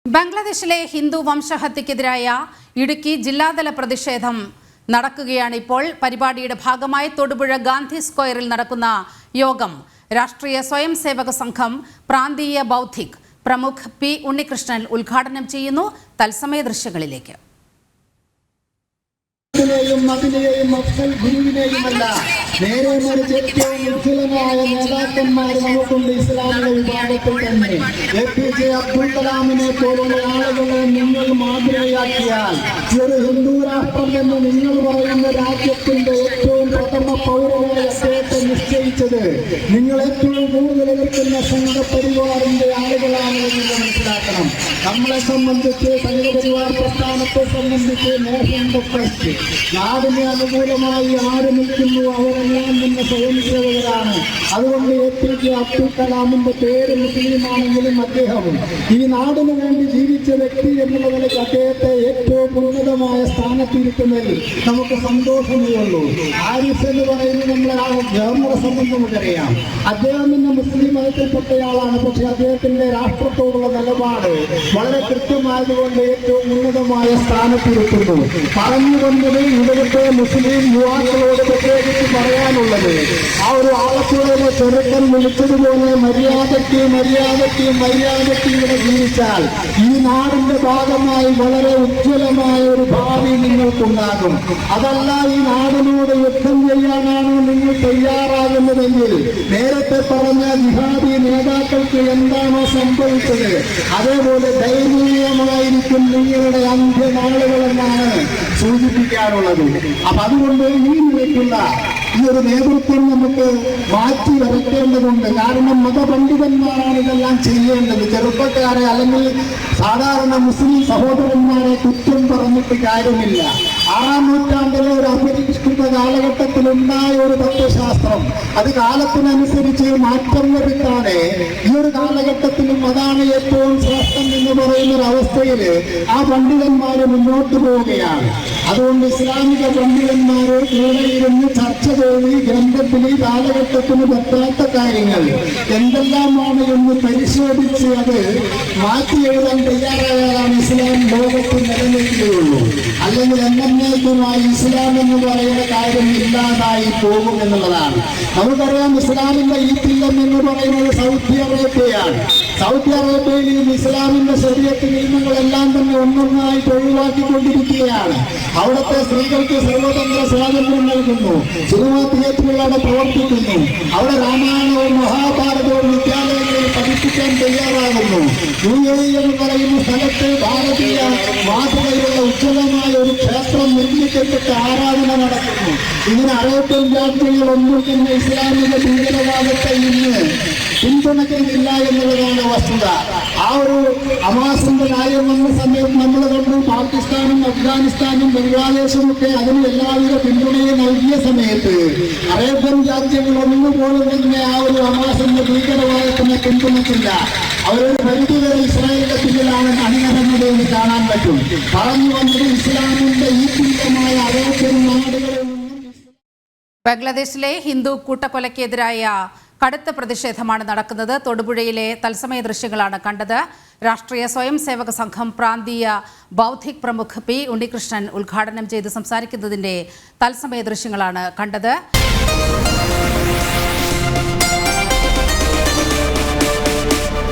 ബംഗ്ലാദേശിലെ ഹിന്ദു വംശഹത്യക്കെതിരായ ഇടുക്കി ജില്ലാതല പ്രതിഷേധം നടക്കുകയാണ് ഇപ്പോൾ. പരിപാടിയുടെ ഭാഗമായി തൊടുപുഴ ഗാന്ധി സ്ക്വയറിൽ നടക്കുന്ന യോഗം രാഷ്ട്രീയ സ്വയം സേവക സംഘം പ്രാന്തീയ ബൗദ്ധിക് പ്രമുഖ് പി ഉണ്ണികൃഷ്ണൻ ഉദ്ഘാടനം ചെയ്യുന്നു. തത്സമയ ദൃശ്യങ്ങളിലേക്ക്. നേരെ മറിച്ച് ഏറ്റവും ഉജ്ജ്വലമായ നേതാക്കന്മാർ നമുക്കുണ്ട് ഇസ്ലാമിക വിഭാഗത്തിൽ തന്നെ. APJ അബ്ദുൽ കലാമിനെ പോലുള്ള ആളുകളെ നിങ്ങൾ മാതൃകയാക്കിയാൽ ഈ ഒരു ഹിന്ദു രാഷ്ട്രം എന്ന് നിങ്ങൾ പറയുന്ന രാജ്യത്തിന്റെ ഏറ്റവും പ്രഥമ പൗരനായി അദ്ദേഹത്തെ നിശ്ചയിച്ചത് നിങ്ങൾ ഏറ്റവും കൂടുതൽ എതിർക്കുന്ന സംഘപരിവാറിന്റെ ആളുകളാണ് എന്ന് മനസ്സിലാക്കണം. നമ്മളെ സംബന്ധിച്ച് സംഘപരിവാർ പ്രസ്ഥാനത്തെ സംബന്ധിച്ച് നേഷൻ ഫസ്റ്റ് നാടിന് അനുകൂലമായി ആര് നിൽക്കുന്നു അവരെല്ലാം തന്നെ സ്വയം സേവകരാണ്. അതുകൊണ്ട് APJ അബ്ദുൽ കലാമിന്റെ പേര് മുസ്ലിമാണെങ്കിലും അദ്ദേഹം ഈ നാടിന് വേണ്ടി ജീവിച്ച വ്യക്തി എന്നുള്ള നിലയ്ക്ക് അദ്ദേഹത്തെ ഏറ്റവും ഉന്നതമായ സ്ഥാനത്തിരിക്കുന്നതിൽ നമുക്ക് സന്തോഷമേ ഉള്ളൂ. ആരിഫ് എന്ന് പറയുന്നത് നമ്മളെ ആ ഗവർണറെ സംബന്ധം നമുക്കറിയാം. അദ്ദേഹം തന്നെ മുസ്ലിം മതത്തിൽപ്പെട്ടയാളാണ്. പക്ഷെ അദ്ദേഹത്തിന്റെ രാഷ്ട്രത്തോടുള്ള നിലപാട് വളരെ കൃത്യമായതുകൊണ്ട് ഏറ്റവും ഉന്നതമായ സ്ഥാനത്തിരിക്കുന്നു. പറഞ്ഞുകൊണ്ടത് ഇവിടുത്തെ മുസ്ലിം യുവാക്കളോട് പ്രത്യേകിച്ച് പറയാനുള്ളത്, ആ ഒരു ആലപ്പുഴയിലെ ചെറുക്കൻ വിളിച്ചതുപോലെ മര്യാദയ്ക്ക് ഇവിടെ ജീവിച്ചാൽ ഈ നാടിന്റെ ഭാഗമായി വളരെ ഉജ്ജ്വലമായ ഒരു ഭാവി നിങ്ങൾക്കുണ്ടാകും. അതല്ല ഈ നാടിനോട് യുദ്ധം ചെയ്യാനാണ് നിങ്ങൾ തയ്യാറാകുന്നതെങ്കിൽ നേരത്തെ പറഞ്ഞ ജിഹാദി നേതാക്കൾക്ക് എന്താണോ സംഭവിച്ചത് അതേപോലെ ദയനീയമായിരിക്കും നിങ്ങളുടെ അന്ത്യനാളുകളെന്നാണ് സൂചിപ്പിക്കാനുള്ളത്. അപ്പൊ അതുകൊണ്ട് ഈ നിലയ്ക്കുള്ള ഈ ഒരു നേതൃത്വം നമുക്ക് മാറ്റി വരയ്ക്കേണ്ടതുണ്ട്. കാരണം മതപണ്ഡിതന്മാരാണ് ഇതെല്ലാം ചെയ്യേണ്ടത്. ചെറുപ്പക്കാരെ അല്ലെങ്കിൽ സാധാരണ മുസ്ലിം സഹോദരന്മാരെ കുറ്റം പറഞ്ഞിട്ട് കാര്യമില്ല. 6-ാം നൂറ്റാണ്ടിലെ ഒരു അപരിഷ്കൃത കാലഘട്ടത്തിലുണ്ടായ ഒരു തത്വശാസ്ത്രം അത് കാലത്തിനനുസരിച്ച് മാറ്റം വരുത്താതെ ഈ ഒരു കാലഘട്ടത്തിലും അതാണ് ഏറ്റവും ശ്രേഷ്ഠം എന്ന് പറയുന്ന ഒരു അവസ്ഥയിൽ ആ പണ്ഡിതന്മാര് മുന്നോട്ട് പോവുകയാണ്. അതുകൊണ്ട് ഇസ്ലാമിക പണ്ഡിതന്മാരെ കൂടെ ഇരുന്ന് ചർച്ച ചെയ്ത് ഗ്രന്ഥത്തിൽ ഈ കാലഘട്ടത്തിന് പറ്റാത്ത കാര്യങ്ങൾ എന്തെല്ലാമാണ് എന്ന് പരിശോധിച്ച് അത് മാറ്റി എഴുതാൻ തയ്യാറായാലാണ് ഇസ്ലാം ലോകത്ത് നിലനിൽക്കുകയുള്ളൂ. അല്ലെങ്കിൽ എന്നേക്കുമായി ഇസ്ലാം എന്ന് പറയുന്ന കാര്യം ഇല്ലാതായി പോകും എന്നുള്ളതാണ്. നമുക്കറിയാം ഇസ്ലാമിന്റെ ഈറ്റില്ലം എന്ന് പറയുന്നത് സൗദി അറേബ്യയാണ്. സൗദി അറേബ്യയിൽ ഇസ്ലാമിന്റെ ശരീഅത്ത് നിയമങ്ങളെല്ലാം തന്നെ ഒന്നൊന്നായിട്ട് ഒഴിവാക്കിക്കൊണ്ടിരിക്കുകയാണ്. അവിടുത്തെ സ്ത്രീകൾക്ക് സർവതന്ത്ര സ്വാതന്ത്ര്യം നൽകുന്നു. സിനിമാ തിയേറ്ററുകൾ അവിടെ പ്രവർത്തിക്കുന്നു. അവിടെ രാമായണവും മഹാഭാരതവും വിദ്യാലയങ്ങളിൽ പഠിപ്പിക്കാൻ തയ്യാറാകുന്നു. UAE എന്ന് പറയുന്ന സ്ഥലത്ത് ഭാരതീയ മാതൃകയിലുള്ള ഉജ്ജ്വലമായ ഒരു ക്ഷേത്രം നിർമ്മിക്കപ്പെട്ട് ആരാധന നടക്കുന്നു. ഇങ്ങനെ അറേബ്യൻ രാജ്യങ്ങളൊന്നും തന്നെ ഇസ്ലാമിക ഭീകരവാദത്തെ ഇന്ന് പിന്തുണയ്ക്കുന്നില്ല എന്നുള്ളതാണ് വസ്തുത. ആ ഒരു ഹമാസിന്റെ കാര്യം വന്ന സമയം നമ്മൾ കണ്ടു. പാകിസ്ഥാനും അഫ്ഗാനിസ്ഥാനും ബംഗ്ലാദേശും ഒക്കെ അതിന് എല്ലാവിധ പിന്തുണയും നൽകിയ സമയത്ത് അറേബ്യൻ രാജ്യങ്ങൾ ഒന്നുപോലും തന്നെ ആ ഒരു ഹമാസിന്റെ ഭീകരവാദത്തിനെ പിന്തുണച്ചില്ല. അവരൊരു പരിധിവരെ ഇസ്രായേലിന്റെ പിന്നിലാണ് അണിനിരന്നത് എന്ന് കാണാൻ പറ്റും. പറഞ്ഞു വന്നത് ഇസ്ലാമിന്റെ ഈ തുല്യമായ അറേബ്യൻ നാടുകളിൽ ബംഗ്ലാദേശിലെ ഹിന്ദു കൂട്ടക്കൊലയ്ക്കെതിരായ കടുത്ത പ്രതിഷേധമാണ് നടക്കുന്നത്. തൊടുപുഴയിലെ തത്സമയ ദൃശ്യങ്ങളാണ് കണ്ടത്. രാഷ്ട്രീയ സ്വയം സേവക സംഘം പ്രാന്തീയ ബൗദ്ധിക് പ്രമുഖ് പി ഉണ്ണികൃഷ്ണൻ ഉദ്ഘാടനം ചെയ്ത് സംസാരിക്കുന്നതിൻ്റെ തത്സമയ ദൃശ്യങ്ങളാണ് കണ്ടത്.